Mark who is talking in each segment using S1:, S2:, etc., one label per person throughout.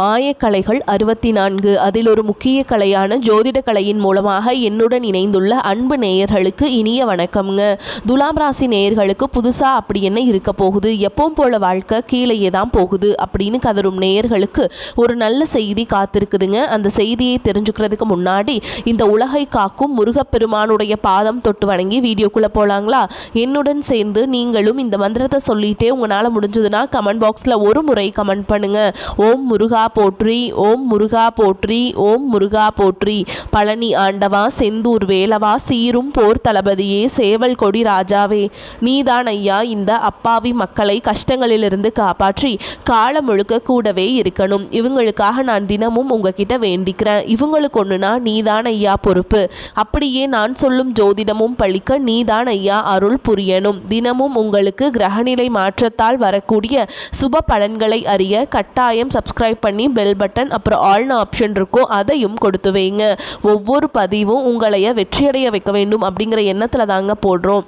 S1: ஆயக்கலைகள் 64 அதில் ஒரு முக்கிய கலையான ஜோதிட கலையின் மூலமாக என்னுடன் இணைந்துள்ள அன்பு நேயர்களுக்கு இனிய வணக்கம்ங்க. துலாம் ராசி நேயர்களுக்கு புதுசாக அப்படி என்ன இருக்க போகுது, எப்பவும் போல வாழ்க்கை கீழேயே தான் போகுது அப்படின்னு கதரும் நேயர்களுக்கு ஒரு நல்ல செய்தி காத்திருக்குதுங்க. அந்த செய்தியை தெரிஞ்சுக்கிறதுக்கு முன்னாடி இந்த உலகை காக்கும் முருகப்பெருமானுடைய பாதம் தொட்டு வணங்கி வீடியோக்குள்ளே போகலாங்களா? என்னுடன் சேர்ந்து நீங்களும் இந்த மந்திரத்தை சொல்லிட்டே உங்களால் முடிஞ்சதுன்னா கமெண்ட் பாக்ஸில் ஒரு முறை கமெண்ட் பண்ணுங்க. ஓம் முருகா போற்றி, ஓம் முருகா போற்றி, ஓம் முருகா போற்றி. பழனி ஆண்டவா, செந்தூர் வேலவா, சீரும் போர் தளபதியே, சேவல் கொடி ராஜாவே, நீதான் ஐயா இந்த அப்பாவி மக்களை கஷ்டங்களிலிருந்து காப்பாற்றி காலம் முழுக்க கூடவே இருக்கணும். இவங்களுக்காக நான் தினமும் உங்ககிட்ட வேண்டிக்கிறேன். இவங்களுக்கு ஒண்ணுனா நீதான் ஐயா பொறுப்பு. அப்படியே நான் சொல்லும் ஜோதிடமும் பழிக்க நீதான் ஐயா அருள் புரியணும். தினமும் உங்களுக்கு கிரகநிலை மாற்றத்தால் வரக்கூடிய சுப பலன்களை அறிய கட்டாயம் சப்ஸ்கிரைப் பண்ணி பெல் பட்டன் அப்புறம் ஆல்னு ஆப்ஷன் இருக்கும், அதையும் கொடுத்து வைங்க. ஒவ்வொரு பதிவும் உங்களைய வெற்றியடைய வைக்க வேண்டும் அப்படிங்கிற எண்ணத்தில் தாங்க போடுறோம்.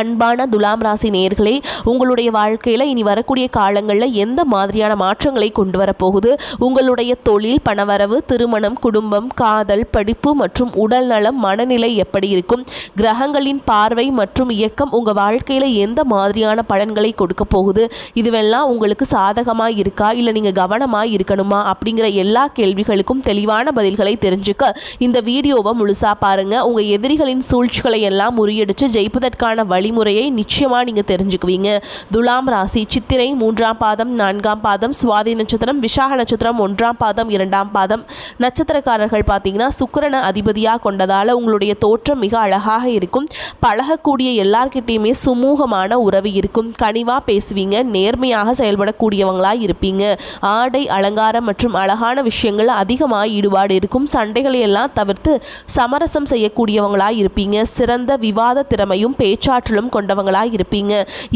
S1: அன்பான துலாம் ராசி நேயர்களே, உங்களுடைய வாழ்க்கையில் இனி வரக்கூடிய காலங்களில் எந்த மாதிரியான மாற்றங்களை கொண்டு வரப்போகுது, உங்களுடைய தொழில், பணவரவு, திருமணம், குடும்பம், காதல், படிப்பு மற்றும் உடல் நலம், மனநிலை எப்படி இருக்கும், கிரகங்களின் பார்வை மற்றும் இயக்கம் உங்கள் வாழ்க்கையில் எந்த மாதிரியான பலன்களை கொடுக்க போகுது, இதுவெல்லாம் உங்களுக்கு சாதகமாக இருக்கா இல்லை நீங்கள் கவனமாக இருக்கணுமா அப்படிங்கிற எல்லா கேள்விகளுக்கும் தெளிவான பதில்களை தெரிஞ்சுக்க இந்த வீடியோவை முழுசாக பாருங்கள். உங்கள் எதிரிகளின் சூழ்ச்சிகளை எல்லாம் முறியடித்து ஜெயிப்பதற்கான வழிமுறையை நிச்சயமாக நீங்கள் தெரிஞ்சுக்குவீங்க. துலாம் ராசி சித்திரை 3ஆம் பாதம் 4ஆம் பாதம், சுவாதி நட்சத்திரம், விசாக நட்சத்திரம் 1ஆம் பாதம் 2ஆம் பாதம் நட்சத்திரக்காரர்கள் பார்த்தீங்கன்னா சுக்கிரனை அதிபதியாக கொண்டதால் உங்களுடைய தோற்றம் மிக அழகாக இருக்கும். பழகக்கூடிய எல்லார்கிட்டையுமே சுமூகமான உறவு இருக்கும். கனிவாக பேசுவீங்க, நேர்மையாக செயல்படக்கூடியவங்களாக இருப்பீங்க. ஆடை அலங்காரம் மற்றும் அழகான விஷயங்கள் அதிகமாக ஈடுபாடு இருக்கும். சண்டைகளை எல்லாம் தவிர்த்து சமரசம் செய்யக்கூடியவங்களாக இருப்பீங்க. சிறந்த விவாத திறமையும் பேச்சாற்றலும் கொண்டவங்களாக இருப்பீங்க.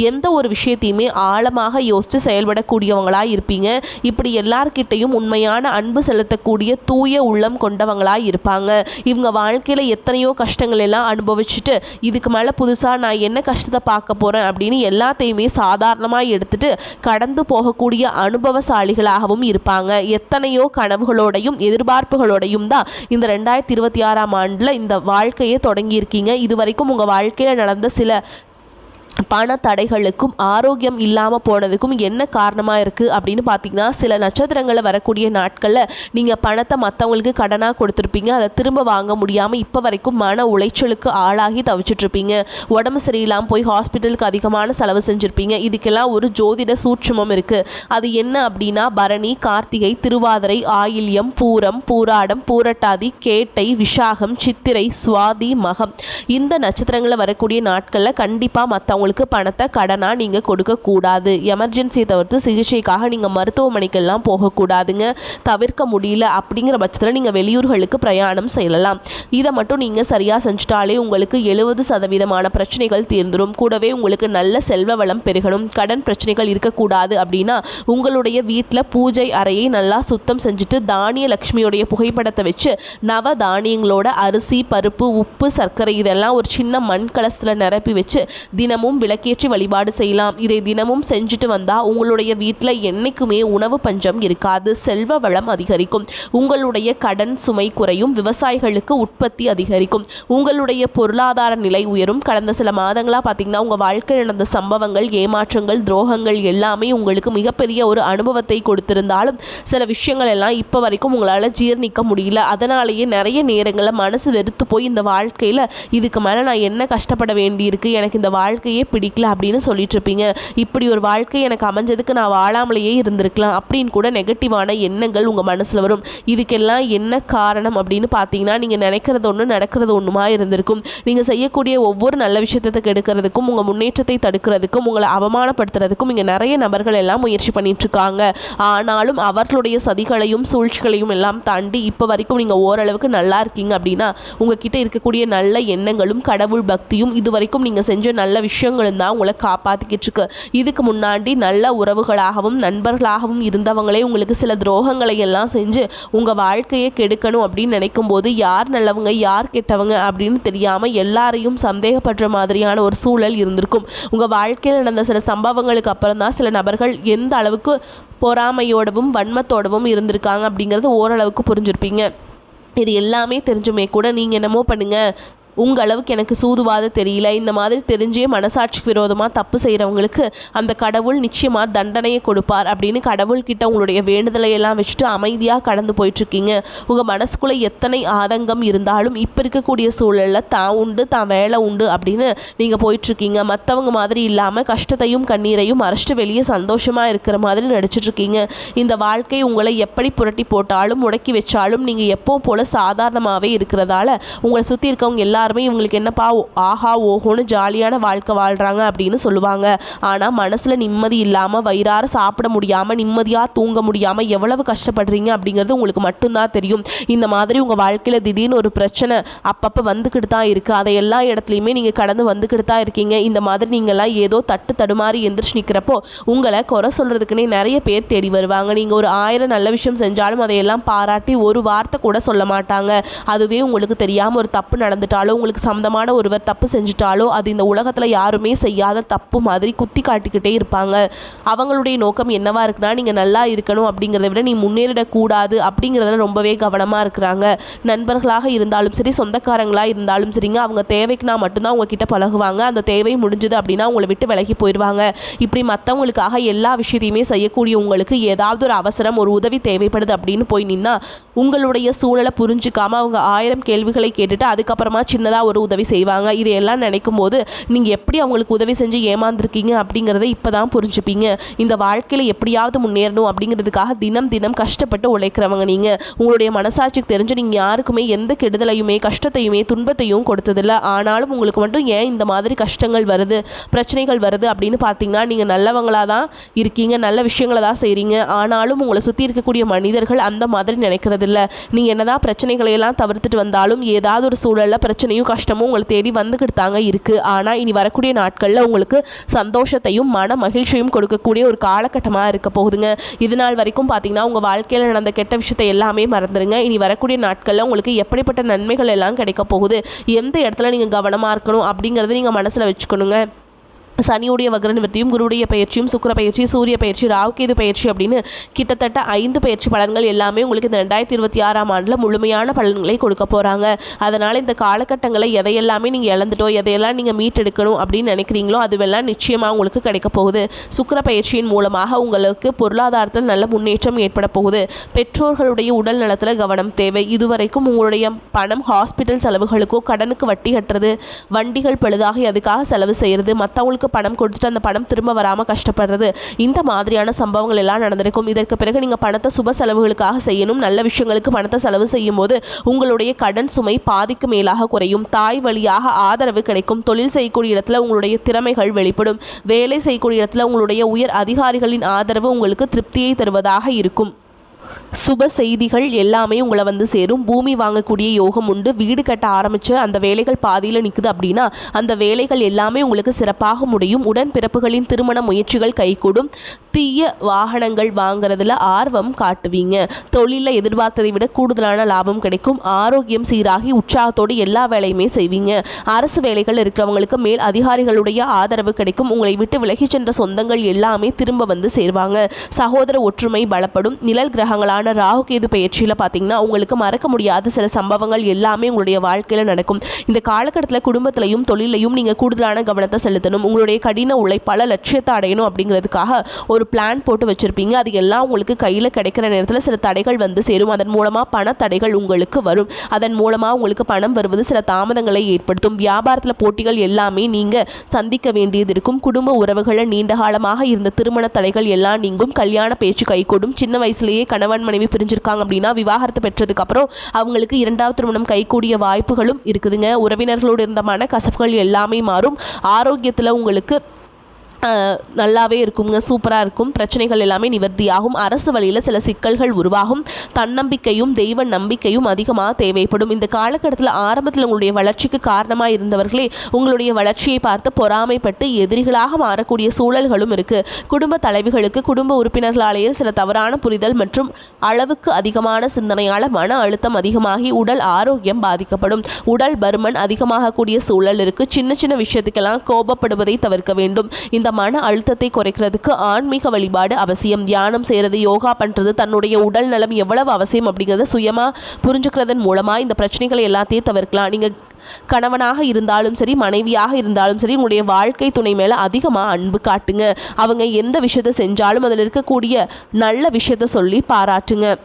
S1: எந்த ஒரு விஷயத்தையுமே ஆழமாக யோசித்து செயல்படக்கூடியவங்களாக இருப்பீங்க. இப்படி எல்லார்கிட்டையும் உண்மையான அன்பு செலுத்தக்கூடிய தூய உள்ளம் கொண்டவங்களாக இருப்பாங்க. இவங்க வாழ்க்கையில் எத்தனையோ கஷ்டங்கள் எல்லாம் அனுபவிச்சுட்டு இதுக்கு மேலே புதுசாக நான் என்ன கஷ்டத்தை பார்க்க போகிறேன் அப்படின்னு எல்லாத்தையுமே சாதாரணமாக எடுத்துட்டு கடந்து போகக்கூடிய அனுபவசாலிகளாகவும் இருப்பாங்க. எத்தனையோ கனவுகளோடையும் எதிர்பார்ப்புகளோடையும் தான் இந்த 2026ஆம் ஆண்டில் இந்த வாழ்க்கையை தொடங்கியிருக்கீங்க. இதுவரைக்கும் உங்கள் வாழ்க்கையில் நடந்த சில பண தடைகளுக்கும் ஆரோக்கியம் இல்லாமல் போனதுக்கும் என்ன காரணமாக இருக்குது அப்படின்னு பார்த்தீங்கன்னா, சில நட்சத்திரங்களில் வரக்கூடிய நாட்களில் நீங்கள் பணத்தை மற்றவங்களுக்கு கடனாக கொடுத்துருப்பீங்க. அதை திரும்ப வாங்க முடியாமல் இப்போ வரைக்கும் மன உளைச்சலுக்கு ஆளாகி தவிச்சிட்ருப்பீங்க. உடம்பு சரியில்லாமல் போய் ஹாஸ்பிட்டலுக்கு அதிகமான செலவு செஞ்சுருப்பீங்க. இதுக்கெல்லாம் ஒரு ஜோதிட சூட்சுமம் இருக்குது. அது என்ன அப்படின்னா, பரணி, கார்த்திகை, திருவாதிரை, ஆயில்யம், பூரம், பூராடம், பூரட்டாதி, கேட்டை, விஷாகம், சித்திரை, சுவாதி, மகம் இந்த நட்சத்திரங்களில் வரக்கூடிய நாட்களில் கண்டிப்பாக மற்றவங்க பணத்தை கடனா நீங்க கொடுக்க கூடாது. எமர்ஜென்சியை தவிர்த்து சிகிச்சைக்காக நீங்க மருத்துவமனைக்கெல்லாம் போகக்கூடாதுங்க. தவிர்க்க முடியல அப்படிங்கிற பட்சத்தில் நீங்க வெளியூர்களுக்கு பிரயாணம் செய்யலாம். இதை மட்டும் நீங்க சரியா செஞ்சுட்டாலே உங்களுக்கு 70% பிரச்சனைகள் தீர்ந்துடும். கூடவே உங்களுக்கு நல்ல செல்வ வளம் பெருகணும். கடன் பிரச்சனைகள் இருக்கக்கூடாது அப்படின்னா உங்களுடைய வீட்டில் பூஜை அறையை நல்லா சுத்தம் செஞ்சுட்டு தானிய லட்சுமியோடைய புகைப்படத்தை வச்சு நவ தானியங்களோட அரிசி, பருப்பு, உப்பு, சர்க்கரை இதெல்லாம் ஒரு சின்ன மண் கலசத்தில் நிரப்பி வச்சு தினமும் விளக்கேற்றி வழிபாடு செய்யலாம். இதை தினமும் செஞ்சுட்டு வந்தால் உங்களுடைய வீட்டில் என்னைக்குமே உணவு பஞ்சம் இருக்காது. செல்வ வளம் அதிகரிக்கும். உங்களுடைய கடன் சுமை குறையும். விவசாயிகளுக்கு உற்பத்தி அதிகரிக்கும். உங்களுடைய பொருளாதார நிலை உயரும். கடந்த சில மாதங்களாக பார்த்தீங்கன்னா உங்கள் வாழ்க்கையில் நடந்த சம்பவங்கள், ஏமாற்றங்கள், துரோகங்கள் எல்லாமே உங்களுக்கு மிகப்பெரிய ஒரு அனுபவத்தை கொடுத்திருந்தாலும் சில விஷயங்கள் எல்லாம் இப்போ வரைக்கும் உங்களால் ஜீர்ணிக்க முடியல. அதனாலேயே நிறைய நேரங்களில் மனசு வெறுத்து போய் இந்த வாழ்க்கையில் இதுக்கு மேலே நான் என்ன கஷ்டப்பட வேண்டியிருக்கு, எனக்கு இந்த வாழ்க்கையே பிடிக்கல அப்படின்னு சொல்லிட்டு இருப்பீங்க. இப்படி ஒரு வாழ்க்கை எனக்கு அமைஞ்சதுக்கு நான் வாழாமலேயே இருந்திருக்கலாம் அப்படின்னு கூட நெகட்டிவான எண்ணங்கள் உங்கள் மனசில் வரும். இதுக்கெல்லாம் என்ன காரணம் அப்படின்னு பார்த்தீங்கன்னா, நீங்கள் நினைக்கிறது ஒன்று நடக்கிறது ஒன்றுமா இருந்திருக்கும். நீங்கள் செய்யக்கூடிய ஒவ்வொரு நல்ல விஷயத்தை கெடுக்கிறதுக்கும் உங்கள் முன்னேற்றத்தை தடுக்கிறதுக்கும் உங்களை அவமானப்படுத்துறதுக்கும் இங்கே நிறைய நபர்கள் எல்லாம் முயற்சி பண்ணிட்டு இருக்காங்க. ஆனாலும் அவர்களுடைய சதிகளையும் சூழ்ச்சிகளையும் எல்லாம் தாண்டி இப்போ வரைக்கும் நீங்கள் ஓரளவுக்கு நல்லா இருக்கீங்க அப்படின்னா உங்ககிட்ட இருக்கக்கூடிய நல்ல எண்ணங்களும் கடவுள் பக்தியும் இது வரைக்கும் நீங்கள் செஞ்ச நல்ல விஷயம் விஷயங்களும் தான் உங்களை காப்பாற்றிக்கிட்டு இருக்கு. இதுக்கு முன்னாடி நல்ல உறவுகளாகவும் நண்பர்களாகவும் இருந்தவங்களே உங்களுக்கு சில துரோகங்களை எல்லாம் செஞ்சு உங்கள் வாழ்க்கையை கெடுக்கணும் அப்படின்னு நினைக்கும் போது யார் நல்லவங்க யார் கெட்டவங்க அப்படின்னு தெரியாமல் எல்லாரையும் சந்தேகப்படுற மாதிரியான ஒரு சூழல் இருந்திருக்கும். உங்கள் வாழ்க்கையில் நடந்த சில சம்பவங்களுக்கு அப்புறம் தான் சில நபர்கள் எந்த அளவுக்கு பொறாமையோடவும் வன்மத்தோடவும் இருந்திருக்காங்க அப்படிங்கிறது ஓரளவுக்கு புரிஞ்சிருப்பீங்க. இது எல்லாமே தெரிஞ்சுமே கூட நீங்கள் என்னமோ பண்ணுங்கள், உங்கள் அளவுக்கு எனக்கு சூதுவாத தெரியல, இந்த மாதிரி தெரிஞ்சே மனசாட்சிக்கு விரோதமாக தப்பு செய்கிறவங்களுக்கு அந்த கடவுள் நிச்சயமாக தண்டனையை கொடுப்பார் அப்படின்னு கடவுள்கிட்ட உங்களுடைய வேண்டுதலை எல்லாம் வச்சுட்டு அமைதியாக கடந்து போயிட்டுருக்கீங்க. உங்கள் மனசுக்குள்ளே எத்தனை ஆதங்கம் இருந்தாலும் இப்போ இருக்கக்கூடிய சூழலில் தான் உண்டு தான் வேலை உண்டு அப்படின்னு நீங்கள் போயிட்டுருக்கீங்க. மற்றவங்க மாதிரி இல்லாமல் கஷ்டத்தையும் கண்ணீரையும் மறைச்சிட்டு வெளியே சந்தோஷமாக இருக்கிற மாதிரி நடிச்சிட்ருக்கீங்க. இந்த வாழ்க்கை உங்களை எப்படி புரட்டி போட்டாலும் முடக்கி வச்சாலும் நீங்கள் எப்போ போல் சாதாரணமாகவே இருக்கிறதால உங்களை சுற்றி இருக்கவங்க எல்லாருமே இவங்களுக்கு என்னப்பா ஆஹா ஓஹோன்னு ஜாலியான வாழ்க்கை வாழ்கிறாங்க அப்படின்னு சொல்லுவாங்க. ஆனால் மனசில் நிம்மதி இல்லாமல் வயிறார சாப்பிட முடியாமல் நிம்மதியாக தூங்க முடியாமல் எவ்வளவு கஷ்டப்படுறீங்க அப்படிங்கிறது உங்களுக்கு மட்டும்தான் தெரியும். இந்த மாதிரி உங்கள் வாழ்க்கையில் திடீர்னு ஒரு பிரச்சனை அப்பப்போ வந்துக்கிட்டு தான் இருக்குது. அதை எல்லா இடத்துலையுமே நீங்கள் கடந்து வந்துக்கிட்டு தான் இருக்கீங்க. இந்த மாதிரி நீங்கள்லாம் ஏதோ தடுமாறி எந்திரிச்சு நிற்கிறப்போ உங்களை குறை சொல்கிறதுக்குன்னே நிறைய பேர் தேடி வருவாங்க. நீங்கள் ஒரு 1000 நல்ல விஷயம் செஞ்சாலும் அதையெல்லாம் பாராட்டி ஒரு வார்த்தை கூட சொல்ல மாட்டாங்க. அதுவே உங்களுக்கு தெரியாமல் ஒரு தப்பு நடந்துட்டாலோ உங்களுக்கு சம்மந்தமான ஒருவர் தப்பு செஞ்சுட்டாலோ அது இந்த உலகத்தில் யாருமே செய்யாத தப்பு மாதிரி குத்தி காட்டிக்கிட்டே இருப்பாங்க. அவங்களுடைய நோக்கம் என்னவா இருக்குன்னா நீங்கள் நல்லா இருக்கணும் அப்படிங்கிறத விட நீ முன்னேறிடக்கூடாது அப்படிங்கிறதுல ரொம்பவே கவனமாக இருக்கிறாங்க. நண்பர்களாக இருந்தாலும் சரி சொந்தக்காரங்களாக இருந்தாலும் சரிங்க, அவங்க தேவைக்குனா மட்டும்தான் உங்ககிட்ட பழகுவாங்க. அந்த தேவை முடிஞ்சுது அப்படின்னா உங்களை விட்டு விலகி போயிடுவாங்க. இப்படி மற்றவங்களுக்காக எல்லா விஷயத்தையுமே செய்யக்கூடிய உங்களுக்கு ஏதாவது ஒரு அவசரம் ஒரு உதவி தேவைப்படுது அப்படின்னு போய் நின்னா உங்களுடைய சூழலை புரிஞ்சிக்காமல் அவங்க 1000 கேள்விகளை கேட்டுட்டு அதுக்கப்புறமா சின்னதாக ஒரு உதவி செய்வாங்க. இதையெல்லாம் நினைக்கும் போது நீங்கள் எப்படி அவங்களுக்கு உதவி செஞ்சு ஏமாந்துருக்கீங்க அப்படிங்கிறத இப்போ தான் புரிஞ்சுப்பீங்க. இந்த வாழ்க்கையில் எப்படியாவது முன்னேறணும் அப்படிங்கிறதுக்காக தினம் தினம் கஷ்டப்பட்டு உழைக்கிறவங்க நீங்கள். உங்களுடைய மனசாட்சிக்கு தெரிஞ்சு நீங்கள் யாருக்குமே எந்த கெடுதலையுமே கஷ்டத்தையுமே துன்பத்தையும் கொடுத்ததில்லை. ஆனாலும் உங்களுக்கு மட்டும் ஏன் இந்த மாதிரி கஷ்டங்கள் வருது பிரச்சனைகள் வருது அப்படின்னு பார்த்தீங்கன்னா நீங்கள் நல்லவங்களாக தான் இருக்கீங்க, நல்ல விஷயங்களை தான் செய்கிறீங்க. ஆனாலும் உங்களை சுற்றி இருக்கக்கூடிய மனிதர்கள் அந்த மாதிரி நினைக்கிறதில்ல. நீங்கள் என்னதான் பிரச்சனைகளையெல்லாம் தவிர்த்துட்டு வந்தாலும் ஏதாவது ஒரு சூழலில் பிரச்சனையும் கஷ்டமும் உங்களை தேடி வந்துக்கிட்டு தாங்க இருக்குது. ஆனால் இனி வரக்கூடிய நாட்களில் உங்களுக்கு சந்தோஷத்தையும் மன மகிழ்ச்சியும் கொடுக்கக்கூடிய ஒரு காலகட்டமாக இருக்க போகுதுங்க. இது நாள் வரைக்கும் பார்த்தீங்கன்னா உங்கள் வாழ்க்கையில் நடந்த கெட்ட விஷயத்தை எல்லாமே மறந்துடுங்க. இனி வரக்கூடிய நாட்களில் உங்களுக்கு எப்படிப்பட்ட நன்மைகள் எல்லாம் கிடைக்க போகுது, எந்த இடத்துல நீங்கள் கவனமாக இருக்கணும் அப்படிங்கிறத நீங்கள் மனசில் வச்சுக்கணுங்க. சனியுடைய வக்ர நிவர்த்தியும் குருவுடைய பயிற்சியும் சுக்கிர பயிற்சி சூரிய பயிற்சி ராகுகேது பயிற்சி அப்படின்னு கிட்டத்தட்ட 5 பயிற்சி பலன்கள் எல்லாமே உங்களுக்கு இந்த 2026ஆம் ஆண்டில் முழுமையான பலன்களை கொடுக்க போகிறாங்க. அதனால் இந்த காலகட்டங்களை எதையெல்லாமே நீங்கள் இழந்துட்டோ எதையெல்லாம் நீங்கள் மீட்டெடுக்கணும் அப்படின்னு நினைக்கிறீங்களோ அதுவெல்லாம் நிச்சயமாக உங்களுக்கு கிடைக்க போகுது. சுக்கிர பயிற்சியின் மூலமாக உங்களுக்கு பொருளாதாரத்தில் நல்ல முன்னேற்றம் ஏற்பட போகுது. பெற்றோர்களுடைய உடல் நலத்தில் கவனம் தேவை. இதுவரைக்கும் உங்களுடைய பணம் ஹாஸ்பிட்டல் செலவுகளுக்கோ கடனுக்கு வட்டி கட்டுறது வண்டிகள் பழுதாகி அதுக்காக செலவு செய்கிறது மற்றவங்களுக்கு பணம் கொடுத்துட்டு அந்த பணம் திரும்ப வராமல் கஷ்டப்படுறது இந்த மாதிரியான சம்பவங்கள் எல்லாம் நடந்திருக்கும். இதற்கு பிறகு நீங்கள் பணத்தை சுப செலவுகளுக்காக செய்யணும். நல்ல விஷயங்களுக்கு பணத்தை செலவு செய்யும் போது உங்களுடைய கடன் சுமை பாதிக்கு மேலாக குறையும். தாய் வழியாக ஆதரவு கிடைக்கும். தொழில் செய்யக்கூடிய இடத்துல உங்களுடைய திறமைகள் வெளிப்படும். வேலை செய்யக்கூடிய இடத்துல உங்களுடைய உயர் அதிகாரிகளின் ஆதரவு உங்களுக்கு திருப்தியை தருவதாக இருக்கும். சுப செய்திகள் எல்லாமே உங்களை வந்து சேரும். பூமி வாங்கக்கூடிய யோகம் உண்டு. வீடு கட்ட ஆரம்பித்து அந்த வேலைகள் பாதியில் நிற்குது அப்படின்னா அந்த வேலைகள் எல்லாமே உங்களுக்கு சிறப்பாக முடியும். உடன்பிறப்புகளின் திருமண முயற்சிகள் கைகூடும். தீய வாகனங்கள் வாங்குறதுல ஆர்வம் காட்டுவீங்க. தொழிலில் எதிர்பார்த்ததை விட கூடுதலான லாபம் கிடைக்கும். ஆரோக்கியம் சீராகி உற்சாகத்தோடு எல்லா வேலையுமே செய்வீங்க. அரசு வேலைகள் இருக்கிறவங்களுக்கு மேல் அதிகாரிகளுடைய ஆதரவு கிடைக்கும். உங்களை விட்டு விலகி சென்ற சொந்தங்கள் எல்லாமே திரும்ப வந்து சேர்வாங்க. சகோதர ஒற்றுமை பலப்படும். நிழல் கிரகங்களான ராகுகேது பயிற்சியில் பார்த்தீங்கன்னா உங்களுக்கு மறக்க முடியாத சில சம்பவங்கள் எல்லாமே உங்களுடைய வாழ்க்கையில் நடக்கும். இந்த காலகட்டத்தில் குடும்பத்திலையும் தொழிலையும் நீங்கள் கூடுதலான கவனத்தை செலுத்தணும். உங்களுடைய கடின உழைப்பால் லட்சியத்தை அடையணும் அப்படிங்கிறதுக்காக ஒரு பிளான் போட்டு வச்சுருப்பீங்க. அது எல்லாம் உங்களுக்கு கையில் கிடைக்கிற நேரத்தில் சில தடைகள் வந்து சேரும். அதன் மூலமாக பண தடைகள் உங்களுக்கு வரும். அதன் மூலமாக உங்களுக்கு பணம் வருவது சில தாமதங்களை ஏற்படுத்தும். வியாபாரத்தில் போட்டிகள் எல்லாமே நீங்கள் சந்திக்க வேண்டியது இருக்கும். குடும்ப உறவுகளில் நீண்ட காலமாக இருந்த திருமண தடைகள் எல்லாம் நீங்கும். கல்யாண பேச்சு கைகூடும். சின்ன வயசுலேயே கணவன் மனைவி பிரிஞ்சிருக்காங்க அப்படின்னா விவாகரத்து பெற்றதுக்கு அப்புறம் அவங்களுக்கு 2வது திருமணம் கைகூடிய வாய்ப்புகளும் இருக்குதுங்க. உறவினர்களோடு இருந்த மன கசப்புகள் எல்லாமே மாறும். ஆரோக்கியத்தில் உங்களுக்கு நல்லாவே இருக்குங்க, சூப்பராக இருக்கும். பிரச்சனைகள் எல்லாமே நிவர்த்தியாகும். அரசு வழியில் சில சிக்கல்கள் உருவாகும். தன்னம்பிக்கையும் தெய்வ நம்பிக்கையும் அதிகமாக தேவைப்படும். இந்த காலகட்டத்தில் ஆரம்பத்தில் உங்களுடைய வளர்ச்சிக்கு காரணமாக இருந்தவர்களே உங்களுடைய வளர்ச்சியை பார்த்து பொறாமைப்பட்டு எதிரிகளாக மாறக்கூடிய சூழல்களும் இருக்குது. குடும்ப தலைவிகளுக்கு குடும்ப உறுப்பினர்களாலேயே சில தவறான புரிதல் மற்றும் அளவுக்கு அதிகமான சிந்தனையால் மன அழுத்தம் அதிகமாகி உடல் ஆரோக்கியம் பாதிக்கப்படும். உடல் பருமன் அதிகமாகக்கூடிய சூழல் இருக்குது. சின்ன சின்ன விஷயத்துக்கெல்லாம் கோபப்படுவதை தவிர்க்க வேண்டும். இந்த மன அழுத்தத்தை குறைக்கிறதுக்கு ஆன்மீக வழிபாடு அவசியம். தியானம் செய்கிறது, யோகா பண்ணுறது, தன்னுடைய உடல் நலம் எவ்வளவு அவசியம் அப்படிங்கிறத சுயமாக புரிஞ்சுக்கிறதன் மூலமாக இந்த பிரச்சனைகளை எல்லாத்தையும் தவிர்க்கலாம். நீங்கள் கணவனாக இருந்தாலும் சரி, மனைவியாக இருந்தாலும் சரி, உங்களுடைய வாழ்க்கை துணை மேலே அதிகமாக அன்பு காட்டுங்க. அவங்க எந்த விஷயத்தை செஞ்சாலும் அதில் இருக்கக்கூடிய நல்ல விஷயத்தை சொல்லி பாராட்டுங்க.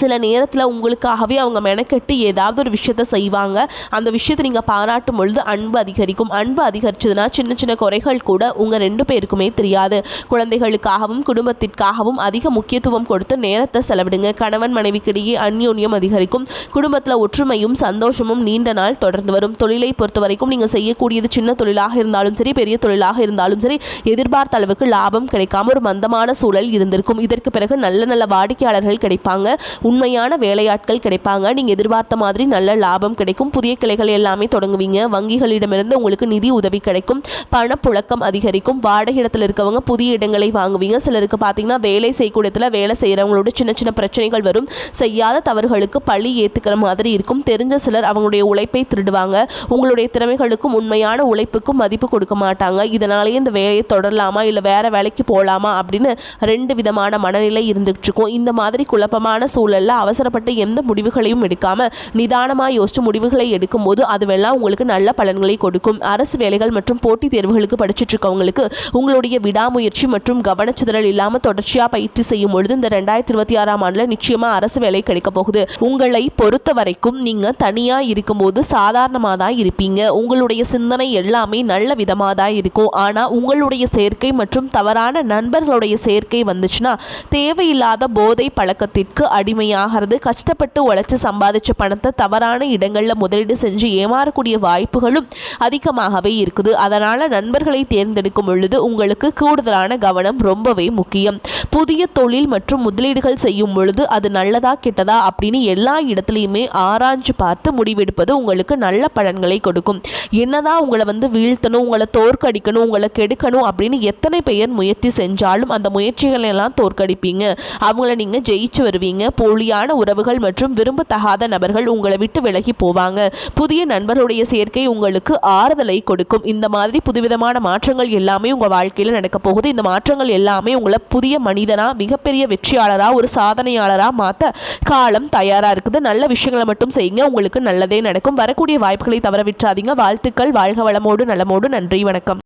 S1: சில நேரத்தில் உங்களுக்காகவே அவங்க மெனக்கெட்டு ஏதாவது ஒரு விஷயத்தை செய்வாங்க. அந்த விஷயத்தை நீங்கள் பாராட்டும் பொழுது அன்பு அதிகரிக்கும். அன்பு அதிகரிச்சதுன்னா சின்ன சின்ன குறைகள் கூட உங்கள் 2 பேருக்குமே தெரியாது. குழந்தைகளுக்காகவும் குடும்பத்திற்காகவும் அதிக முக்கியத்துவம் கொடுத்து நேரத்தை செலவிடுங்க. கணவன் மனைவிக்கிடையே அந்யோன்யம் அதிகரிக்கும். குடும்பத்தில் ஒற்றுமையும் சந்தோஷமும் நீண்ட நாள் தொடர்ந்து வரும். தொழிலை பொறுத்த வரைக்கும் நீங்கள் செய்யக்கூடியது சின்ன தொழிலாக இருந்தாலும் சரி, பெரிய தொழிலாக இருந்தாலும் சரி, எதிர்பார்த்த அளவுக்கு லாபம் கிடைக்காம ஒரு மந்தமான சூழல் இருந்திருக்கும். இதற்கு பிறகு நல்ல நல்ல வாடிக்கையாளர்கள் கிடைப்பாங்க. உண்மையான வேலையாட்கள் கிடைப்பாங்க. நீங்கள் எதிர்பார்த்த மாதிரி நல்ல லாபம் கிடைக்கும். புதிய கிளைகள் எல்லாமே தொடங்குவீங்க. வங்கிகளிடமிருந்து உங்களுக்கு நிதி உதவி கிடைக்கும். பணப்புழக்கம் அதிகரிக்கும். வாடகை இடத்துல இருக்கவங்க புதிய இடங்களை வாங்குவீங்க. சிலருக்கு பார்த்தீங்கன்னா வேலை செய்யக்கூடியத்தில் வேலை செய்கிறவங்களோட சின்ன சின்ன பிரச்சனைகள் வரும். செய்யாத தவறுகளுக்கு பழி ஏற்றுக்கிற மாதிரி இருக்கும். தெரிஞ்ச சிலர் அவங்களுடைய உழைப்பை திருடுவாங்க. உங்களுடைய திறமைகளுக்கும் உண்மையான உழைப்புக்கும் மதிப்பு கொடுக்க மாட்டாங்க. இதனாலேயே இந்த வேலையை தொடரலாமா இல்லை வேற வேலைக்கு போகலாமா அப்படின்னு 2 விதமான மனநிலை இருந்துகிட்டு இருக்கும். இந்த மாதிரி குழப்பமான சூழல்ல அவசரப்பட்டு எந்த முடிவுகளையும் எடுக்காம நிதானமாக யோசிச்சு முடிவுகளை எடுக்கும்போது அதுவெல்லாம் உங்களுக்கு நல்ல பலன்களை கொடுக்கும். அரசு வேலைகள் மற்றும் போட்டித் தேர்வுகளுக்கு படிச்சுட்டு இருக்கவங்களுக்கு உங்களுடைய விடாமுயற்சி மற்றும் கவனச்சிதறல் இல்லாமல் தொடர்ச்சியாக பயிற்சி செய்யும் பொழுது இந்த 2026ஆம் ஆண்டில் நிச்சயமாக அரசு வேலை கிடைக்க போகுது. உங்களை பொறுத்த வரைக்கும் நீங்கள் தனியாக இருக்கும்போது சாதாரணமாக தான் இருப்பீங்க. உங்களுடைய சிந்தனை எல்லாமே நல்ல விதமாக தான் இருக்கும். ஆனால் உங்களுடைய சேர்க்கை மற்றும் தவறான நண்பர்களுடைய சேர்க்கை வந்துச்சுன்னா தேவையில்லாத போதை பழக்கத்திற்கு அடிமையாகிறது. கஷ்டப்பட்டு உழைச்சி சம்பாதிச்ச பணத்தை தவறான இடங்களில் முதலீடு செஞ்சு ஏமாறக்கூடிய வாய்ப்புகளும் அதிகமாகவே இருக்குது. அதனால் நண்பர்களை தேர்ந்தெடுக்கும் பொழுது உங்களுக்கு கூடுதலான கவனம் ரொம்பவே முக்கியம். புதிய தொழில் மற்றும் முதலீடுகள் செய்யும் பொழுது அது நல்லதா கெட்டதா அப்படின்னு எல்லா இடத்துலையுமே ஆராய்ஞ்சு பார்த்து முடிவெடுப்பது உங்களுக்கு நல்ல பலன்களை கொடுக்கும். என்னதான் உங்களை வீழ்த்தணும், உங்களை தோற்கடிக்கணும், உங்களை கெடுக்கணும் அப்படின்னு எத்தனை பேர் முயற்சி செஞ்சாலும் அந்த முயற்சிகளை எல்லாம் தோற்கடிப்பீங்க. அவங்கள நீங்கள் ஜெயிச்சு வருவீங்க. போலியான உறவுகள் மற்றும் விரும்பத்தகாத நபர்கள் உங்களை விட்டு விலகி போவாங்க. புதிய நண்பர்களுடைய சேர்க்கை உங்களுக்கு ஆறுதலை கொடுக்கும். இந்த மாதிரி புதுவிதமான மாற்றங்கள் எல்லாமே உங்கள் வாழ்க்கையில் நடக்க போகுது. இந்த மாற்றங்கள் எல்லாமே உங்களை புதிய மனிதனா, மிகப்பெரிய வெற்றியாளரா, ஒரு சாதனையாளரா மாற்ற காலம் தயாராக இருக்குது. நல்ல விஷயங்களை மட்டும் செய்யுங்க, உங்களுக்கு நல்லதே நடக்கும். வரக்கூடிய வாய்ப்புகளை தவற விட்டுறாதீங்க. வாழ்த்துக்கள். வாழ்க வளமோடு நலமோடு. நன்றி, வணக்கம்.